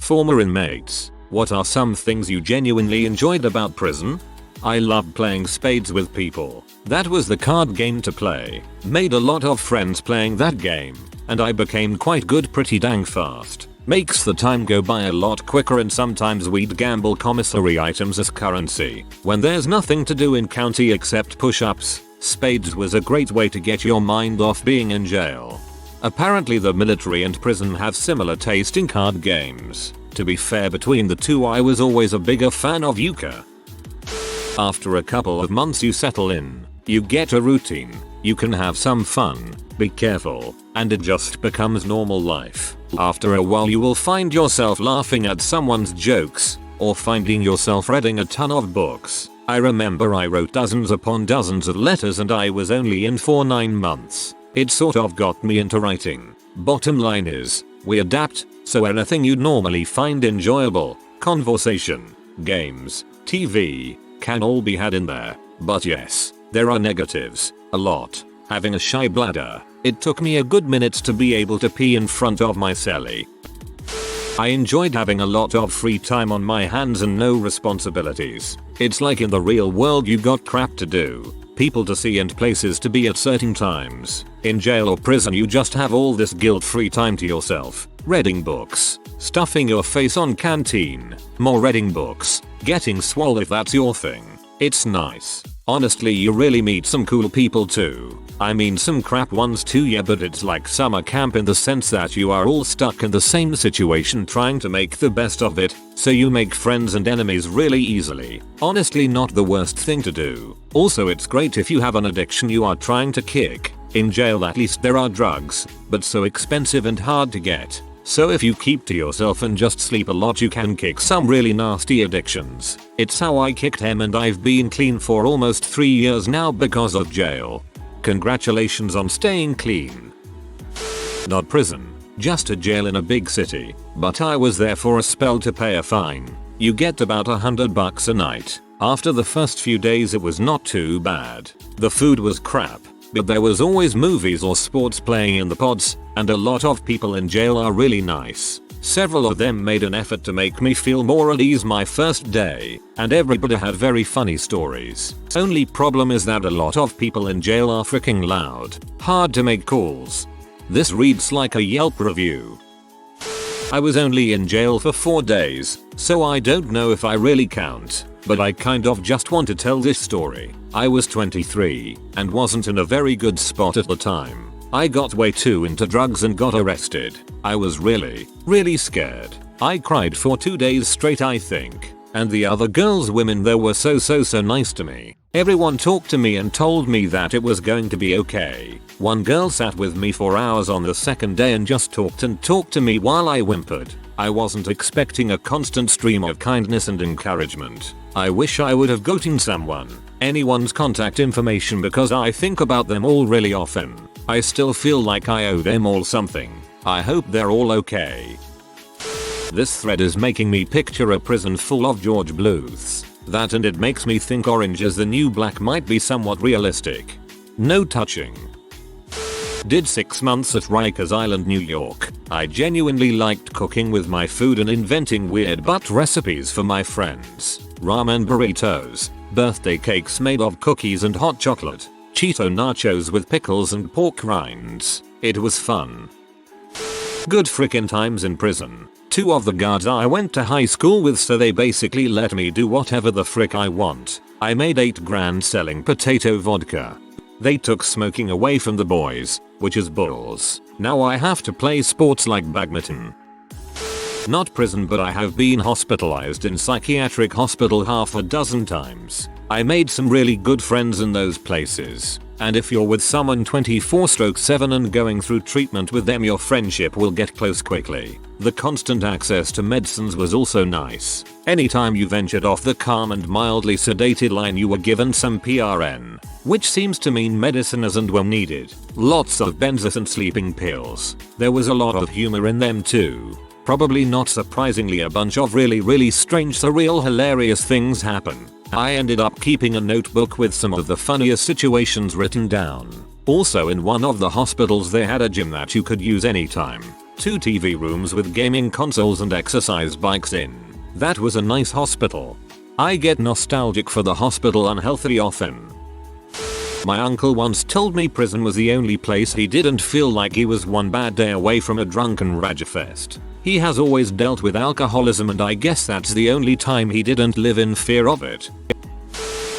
Former inmates, what are some things you genuinely enjoyed about prison? I loved playing spades with people. That was the card game to play. Made a lot of friends playing that game, and I became quite good pretty dang fast. Makes the time go by a lot quicker, and sometimes we'd gamble commissary items as currency. When there's nothing to do in county except push-ups, spades was a great way to get your mind off being in jail. Apparently the military and prison have similar taste in card games. To be fair, between the two I was always a bigger fan of euchre. After a couple of months you settle in, you get a routine, you can have some fun, be careful, and it just becomes normal life. After a while you will find yourself laughing at someone's jokes, or finding yourself reading a ton of books. I remember I wrote dozens upon dozens of letters and I was only in for 9 months. It sort of got me into writing. Bottom line is, we adapt, so anything you'd normally find enjoyable, conversation, games, TV, can all be had in there. But yes, there are negatives, a lot. Having a shy bladder, it took me a good minute to be able to pee in front of my cellie. I enjoyed having a lot of free time on my hands and no responsibilities. It's like in the real world you got crap to do, people to see and places to be at certain times. In jail or prison you just have all this guilt-free time to yourself. Reading books, stuffing your face on canteen, more reading books, getting swole if that's your thing. It's nice. Honestly, you really meet some cool people too. I mean some crap ones too, yeah, but it's like summer camp in the sense that you are all stuck in the same situation trying to make the best of it, so you make friends and enemies really easily. Honestly, not the worst thing to do. Also, it's great if you have an addiction you are trying to kick. In jail at least there are drugs, but so expensive and hard to get. So if you keep to yourself and just sleep a lot you can kick some really nasty addictions. It's how I kicked him, and I've been clean for almost 3 years now because of jail. Congratulations on staying clean. Not prison, just a jail in a big city, but I was there for a spell to pay a fine. You get about $100 a night. After the first few days it was not too bad. The food was crap, but there was always movies or sports playing in the pods, and a lot of people in jail are really nice. Several of them made an effort to make me feel more at ease my first day, and everybody had very funny stories. Only problem is that a lot of people in jail are freaking loud, hard to make calls. This reads like a Yelp review. I was only in jail for 4 days, so I don't know if I really count, but I kind of just want to tell this story. I was 23 and wasn't in a very good spot at the time. I got way too into drugs and got arrested. I was really scared. I cried for 2 days straight, I think. And the other women there were so nice to me. Everyone talked to me and told me that it was going to be okay. One girl sat with me for hours on the second day and just talked to me while I whimpered. I wasn't expecting a constant stream of kindness and encouragement. I wish I would have gotten anyone's contact information because I think about them all really often. I still feel like I owe them all something. I hope they're all okay. This thread is making me picture a prison full of George Bluths. That, and it makes me think Orange is the New Black might be somewhat realistic. No touching. Did 6 months at Rikers Island, New York. I genuinely liked cooking with my food and inventing weird butt recipes for my friends. Ramen burritos, birthday cakes made of cookies and hot chocolate, Cheeto nachos with pickles and pork rinds. It was fun. Good frickin' times in prison. 2 of the guards I went to high school with, so they basically let me do whatever the frick I want. I made $8 grand selling potato vodka. They took smoking away from the boys, which is bulls. Now I have to play sports like badminton. Not prison, but I have been hospitalized in psychiatric hospital half a dozen times. I made some really good friends in those places. And if you're with someone 24/7 and going through treatment with them, your friendship will get close quickly. The constant access to medicines was also nice. Anytime you ventured off the calm and mildly sedated line, you were given some PRN, which seems to mean medicine as and when needed. Lots of Benzos and sleeping pills. There was a lot of humor in them too. Probably not surprisingly, a bunch of really strange, surreal, hilarious things happen. I ended up keeping a notebook with some of the funniest situations written down. Also, in one of the hospitals they had a gym that you could use anytime. 2 TV rooms with gaming consoles and exercise bikes in. That was a nice hospital. I get nostalgic for the hospital unhealthily often. My uncle once told me prison was the only place he didn't feel like he was one bad day away from a drunken ragefest. He has always dealt with alcoholism and I guess that's the only time he didn't live in fear of it.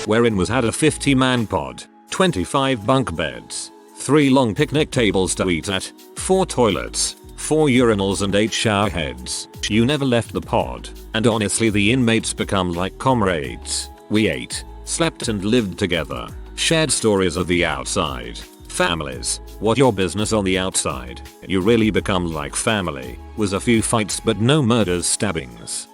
Wherein was had a 50-man pod, 25 bunk beds, 3 long picnic tables to eat at, 4 toilets, 4 urinals and 8 shower heads. You never left the pod, and honestly the inmates become like comrades. We ate, slept and lived together, shared stories of the outside. Families, what your business on the outside, you really become like family. Was a few fights but no murders, stabbings.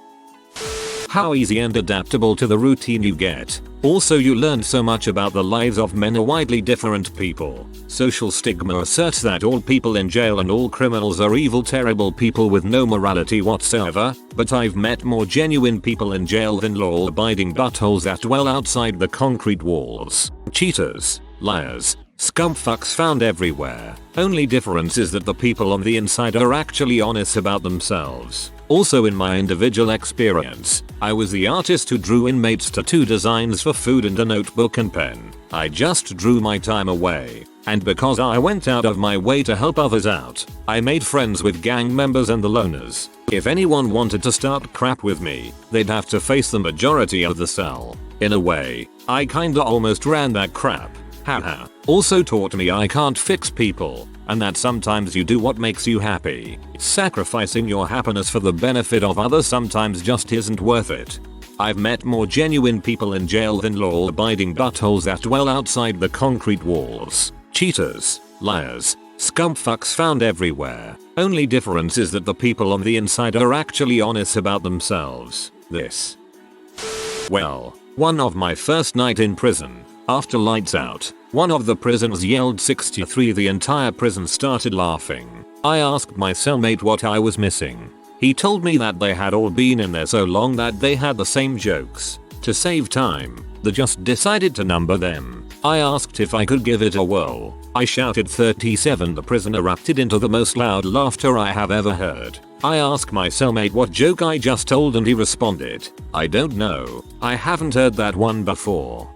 How easy and adaptable to the routine you get. Also you learn so much about the lives of many widely different people. Social stigma asserts that all people in jail and all criminals are evil terrible people with no morality whatsoever, but I've met more genuine people in jail than law-abiding buttholes that dwell outside the concrete walls. Cheaters, liars, scumfucks found everywhere. Only difference is that the people on the inside are actually honest about themselves. Also in my individual experience, I was the artist who drew inmates' tattoo designs for food and a notebook and pen. I just drew my time away. And because I went out of my way to help others out, I made friends with gang members and the loners. If anyone wanted to start crap with me, they'd have to face the majority of the cell. In a way, I kinda almost ran that crap. Haha. Also taught me I can't fix people, and that sometimes you do what makes you happy. Sacrificing your happiness for the benefit of others sometimes just isn't worth it. I've met more genuine people in jail than law-abiding buttholes that dwell outside the concrete walls. Cheaters, liars, scumfucks found everywhere. Only difference is that the people on the inside are actually honest about themselves. This. Well, one of my first night in prison. After lights out, one of the prisoners yelled 63. The entire prison started laughing. I asked my cellmate what I was missing. He told me that they had all been in there so long that they had the same jokes. To save time, they just decided to number them. I asked if I could give it a whirl. I shouted 37. The prison erupted into the most loud laughter I have ever heard. I asked my cellmate what joke I just told and he responded, "I don't know. I haven't heard that one before."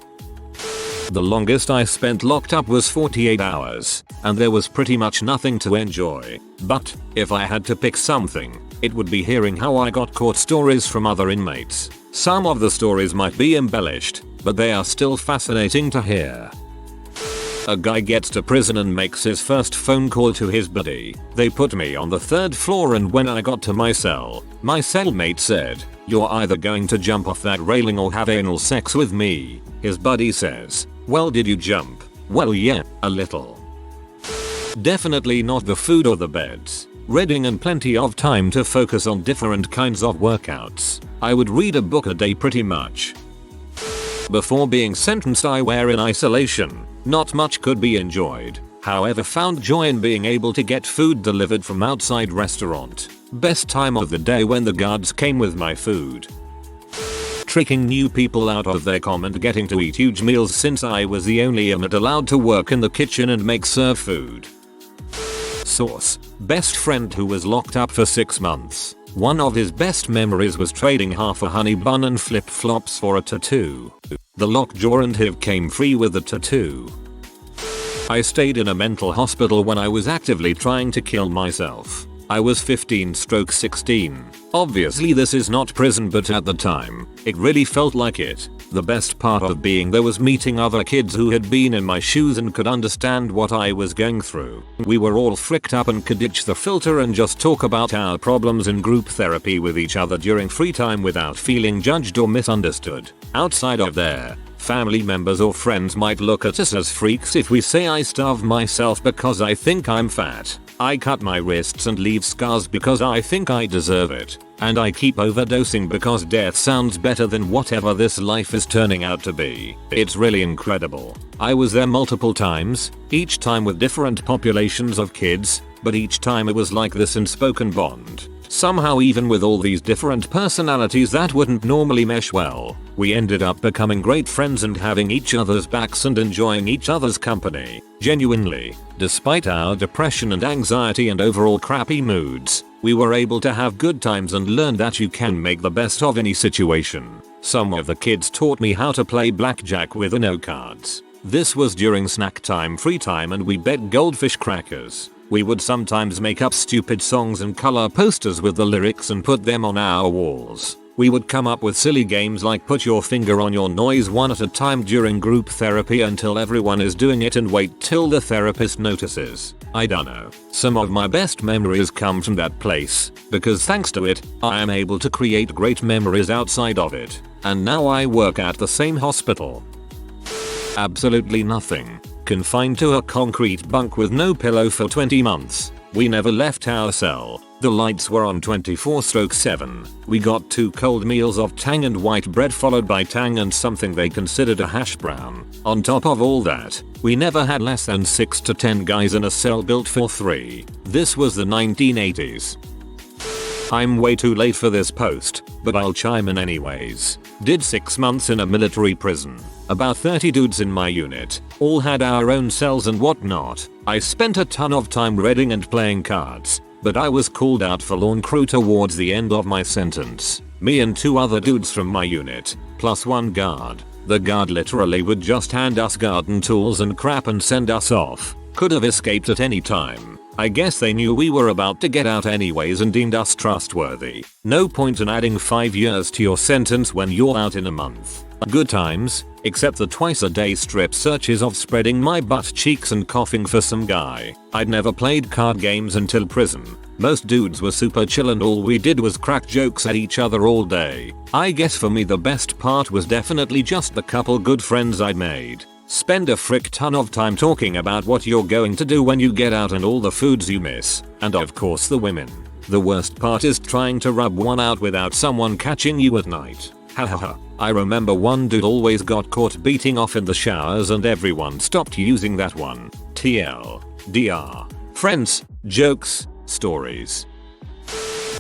The longest I spent locked up was 48 hours, and there was pretty much nothing to enjoy. But, if I had to pick something, it would be hearing how I got caught stories from other inmates. Some of the stories might be embellished, but they are still fascinating to hear. A guy gets to prison and makes his first phone call to his buddy. They put me on the 3rd floor and when I got to my cellmate said, "You're either going to jump off that railing or have anal sex with me." His buddy says, "Well, did you jump?" "Well, yeah, a little." Definitely not the food or the beds. Reading and plenty of time to focus on different kinds of workouts. I would read a book a day pretty much. Before being sentenced I were in isolation. Not much could be enjoyed. However, found joy in being able to get food delivered from outside restaurant. Best time of the day when the guards came with my food. Tricking new people out of their com and getting to eat huge meals since I was the only inmate allowed to work in the kitchen and serve food. Source: best friend who was locked up for 6 months. One of his best memories was trading half a honey bun and flip-flops for a tattoo. The lockjaw and HIV came free with the tattoo. I stayed in a mental hospital when I was actively trying to kill myself. I was 15/16. Obviously this is not prison, but at the time, it really felt like it. The best part of being there was meeting other kids who had been in my shoes and could understand what I was going through. We were all fricked up and could ditch the filter and just talk about our problems in group therapy with each other during free time without feeling judged or misunderstood. Outside of there, family members or friends might look at us as freaks if we say I starve myself because I think I'm fat. I cut my wrists and leave scars because I think I deserve it. And I keep overdosing because death sounds better than whatever this life is turning out to be. It's really incredible. I was there multiple times, each time with different populations of kids, but each time it was like this unspoken bond. Somehow, even with all these different personalities that wouldn't normally mesh well, we ended up becoming great friends and having each other's backs and enjoying each other's company. Genuinely, despite our depression and anxiety and overall crappy moods, we were able to have good times and learn that you can make the best of any situation. Some of the kids taught me how to play blackjack with Uno cards. This was during snack time, free time, and we bet goldfish crackers. We would sometimes make up stupid songs and color posters with the lyrics and put them on our walls. We would come up with silly games like put your finger on your nose one at a time during group therapy until everyone is doing it and wait till the therapist notices. I dunno. Some of my best memories come from that place, because thanks to it, I am able to create great memories outside of it. And now I work at the same hospital. Absolutely nothing. Confined to a concrete bunk with no pillow for 20 months. We never left our cell. The lights were on 24/7. We got 2 cold meals of tang and white bread followed by tang and something they considered a hash brown. On top of all that, we never had less than 6 to 10 guys in a cell built for 3. This was the 1980s. I'm way too late for this post, but I'll chime in anyways. Did 6 months in a military prison. About 30 dudes in my unit, all had our own cells and whatnot. I spent a ton of time reading and playing cards, but I was called out for lawn crew towards the end of my sentence. Me and 2 other dudes from my unit, plus 1 guard. The guard literally would just hand us garden tools and crap and send us off. Could have escaped at any time. I guess they knew we were about to get out anyways and deemed us trustworthy. No point in adding 5 years to your sentence when you're out in a month. Good times, except the twice a day strip searches of spreading my butt cheeks and coughing for some guy. I'd never played card games until prison. Most dudes were super chill and all we did was crack jokes at each other all day. I guess for me the best part was definitely just the couple good friends I'd made. Spend a frick ton of time talking about what you're going to do when you get out and all the foods you miss. And of course the women. The worst part is trying to rub one out without someone catching you at night. Hahaha. I remember one dude always got caught beating off in the showers and everyone stopped using that one. TLDR. Friends, jokes, stories.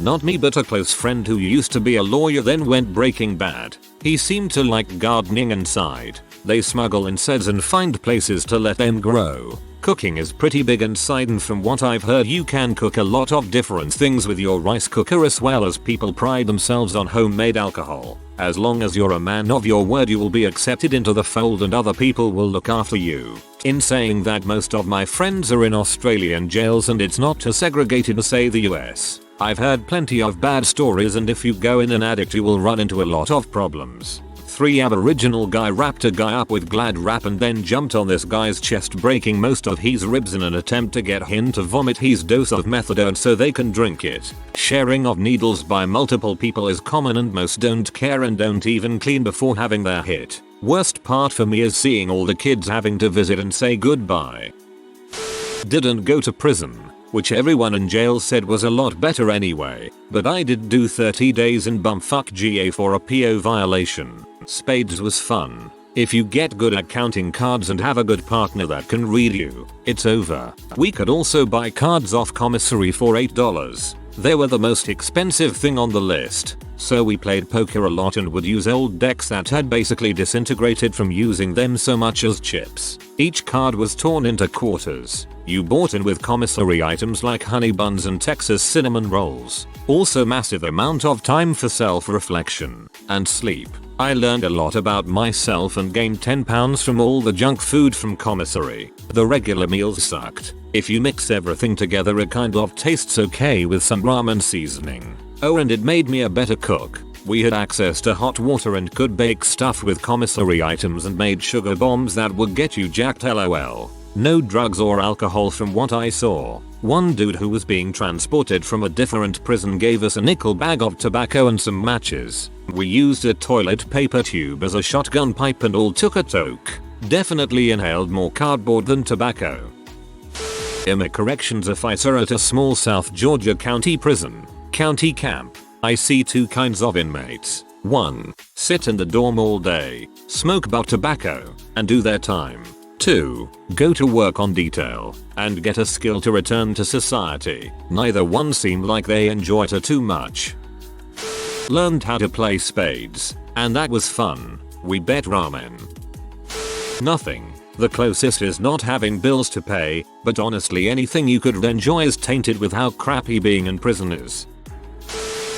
Not me, but a close friend who used to be a lawyer then went Breaking Bad. He seemed to like gardening inside. They smuggle insects and find places to let them grow. Cooking is pretty big inside, and from what I've heard you can cook a lot of different things with your rice cooker, as well as people pride themselves on homemade alcohol. As long as you're a man of your word you will be accepted into the fold and other people will look after you. In saying that, most of my friends are in Australian jails and it's not as segregated as say the US. I've heard plenty of bad stories, and if you go in an addict you will run into a lot of problems. 3 Aboriginal guy wrapped a guy up with Glad wrap and then jumped on this guy's chest, breaking most of his ribs in an attempt to get him to vomit his dose of methadone so they can drink it. Sharing of needles by multiple people is common and most don't care and don't even clean before having their hit. Worst part for me is seeing all the kids having to visit and say goodbye. Didn't go to prison, which everyone in jail said was a lot better anyway, but I did do 30 days in bumfuck GA for a PO violation. Spades was fun. If you get good at counting cards and have a good partner that can read you, it's over. We could also buy cards off commissary for $8. They were the most expensive thing on the list, so we played poker a lot and would use old decks that had basically disintegrated from using them so much as chips. Each card was torn into quarters. You bought in with commissary items like honey buns and Texas cinnamon rolls. Also massive amount of time for self-reflection and sleep. I learned a lot about myself and gained 10 pounds from all the junk food from commissary. The regular meals sucked. If you mix everything together it kind of tastes okay with some ramen seasoning. Oh, and it made me a better cook. We had access to hot water and could bake stuff with commissary items and made sugar bombs that would get you jacked, lol. No drugs or alcohol from what I saw. One dude who was being transported from a different prison gave us a nickel bag of tobacco and some matches. We used a toilet paper tube as a shotgun pipe and all took a toke. Definitely inhaled more cardboard than tobacco. I'm a corrections officer at a small South Georgia county prison. County camp. I see 2 kinds of inmates. 1. Sit in the dorm all day, smoke butt tobacco, and do their time. 2. Go to work on detail and get a skill to return to society. Neither one seemed like they enjoyed it too much. Learned how to play spades, and that was fun. We bet ramen. Nothing. The closest is not having bills to pay, but honestly anything you could enjoy is tainted with how crappy being in prison is.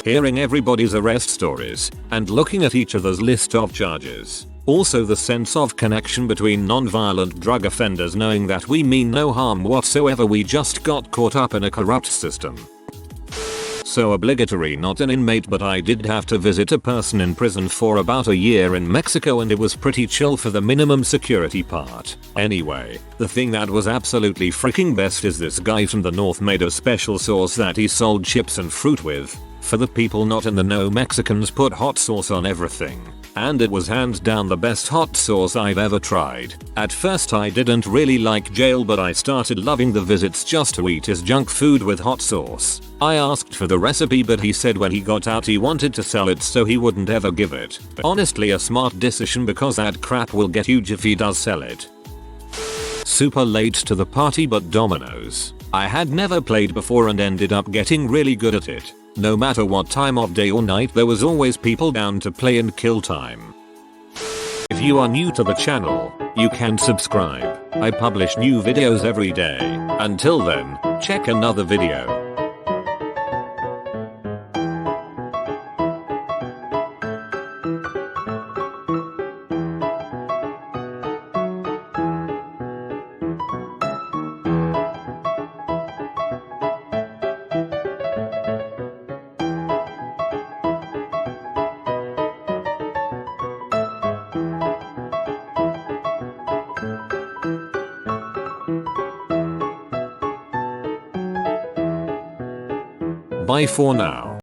Hearing everybody's arrest stories and looking at each other's list of charges. Also the sense of connection between non-violent drug offenders, knowing that we mean no harm whatsoever, we just got caught up in a corrupt system. So obligatory, not an inmate, but I did have to visit a person in prison for about a year in Mexico, and it was pretty chill for the minimum security part. Anyway, the thing that was absolutely freaking best is this guy from the north made a special sauce that he sold chips and fruit with. For the people not in the know, Mexicans put hot sauce on everything. And it was hands down the best hot sauce I've ever tried. At first I didn't really like jail, but I started loving the visits just to eat his junk food with hot sauce. I asked for the recipe, but he said when he got out he wanted to sell it so he wouldn't ever give it. Honestly a smart decision, because that crap will get huge if he does sell it. Super late to the party but dominoes. I had never played before and ended up getting really good at it. No matter what time of day or night, there was always people down to play and kill time. If you are new to the channel, you can subscribe. I publish new videos every day. Until then, check another video. Bye for now.